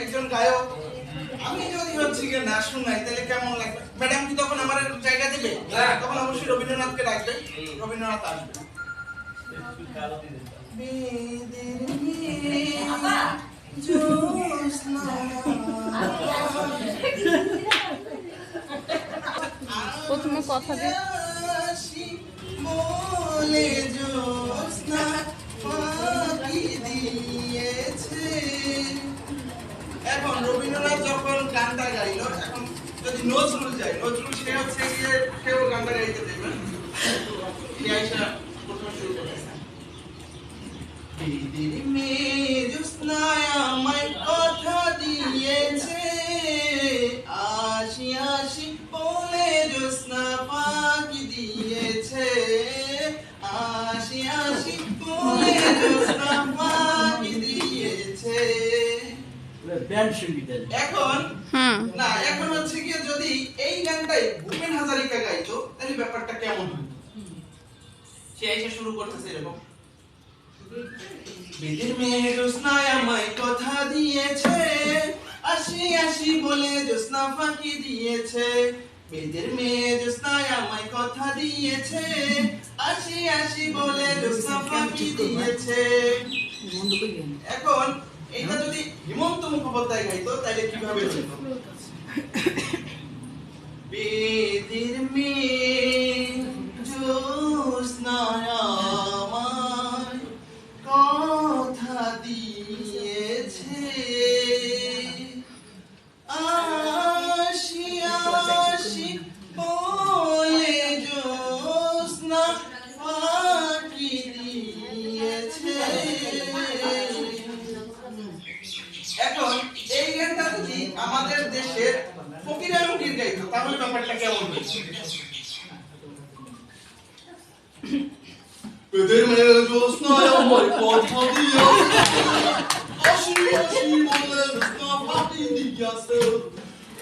একজন গায়ক, আমি যদি হচ্ছে গিয়ে না শুনাই তাহলে কেমন লাগবে? ম্যাডাম কি তখন আমার জায়গা দিবে? তখন অবশ্যই রবীন্দ্রনাথকে ডাকবে, রবীন্দ্রনাথ আসবে। প্রথমে কথা দিয়ে বলে জ্যোৎস্না ফাঁকি দিয়েছে। এখন রবীন্দ্রনাথ যখন গানটা গাইলো, এখন যদি নজরুল যায়, নজরুল সে হচ্ছে গিয়ে সেও গানটা গাইতে দেবে। প্রথম শুরু করেছে, বিদির মেয়ে জ্যোৎস্না আমায় কথা দিয়েছে, আসি আসি বলে জ্যোৎস্না ফাঁকি দিয়েছে, আসি আসি বলে জ্যোৎস্না ফাঁকি দিয়েছে। এখন না, এখন হচ্ছে গিয়ে যদি এই গানটাই ভূপেন হাজারিকা গাইতো তাহলে ব্যাপারটা কেমন হতো? সে এসে শুরু করতেছে এরকম, বিদির মেয়ে জ্যোৎস্না আমায় কথা দিয়েছে, আসি আসি বলে জ্যোৎস্না ফাঁকি দিয়েছে, বিদির মেয়ে জ্যোৎস্না আমায় কথা দিয়েছে, আসি আসি বলে জ্যোৎস্না ফাঁকি দিয়েছে। এখন এটা যদি হিমন্ত মুখোপাধ্যায় গাইতো তাহলে কিভাবে হতো? বিদির মেয়ে জ্যোৎস্না আমায় কথা দিয়েছে, আসি আসি বলে জ্যোৎস্না ফাঁকি দিয়েছে। এখন এই গানটা যদি আমাদের দেশের ফকির আলমগীর গাইতো তাহলে ব্যাপারটা কেমন হতো? বিদির মেয়ে জ্যোৎস্না আমায় কথা দিয়েছে, আসি আসি বলে জ্যোৎস্না ফাঁকি দিয়েছে,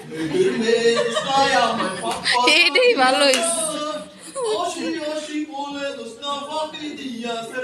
বিদির মেয়ে জ্যোৎস্না আমায় কথা এটাই ভালো হইছে। আসি আসি বলে জ্যোৎস্না ফাঁকি দিয়েছে।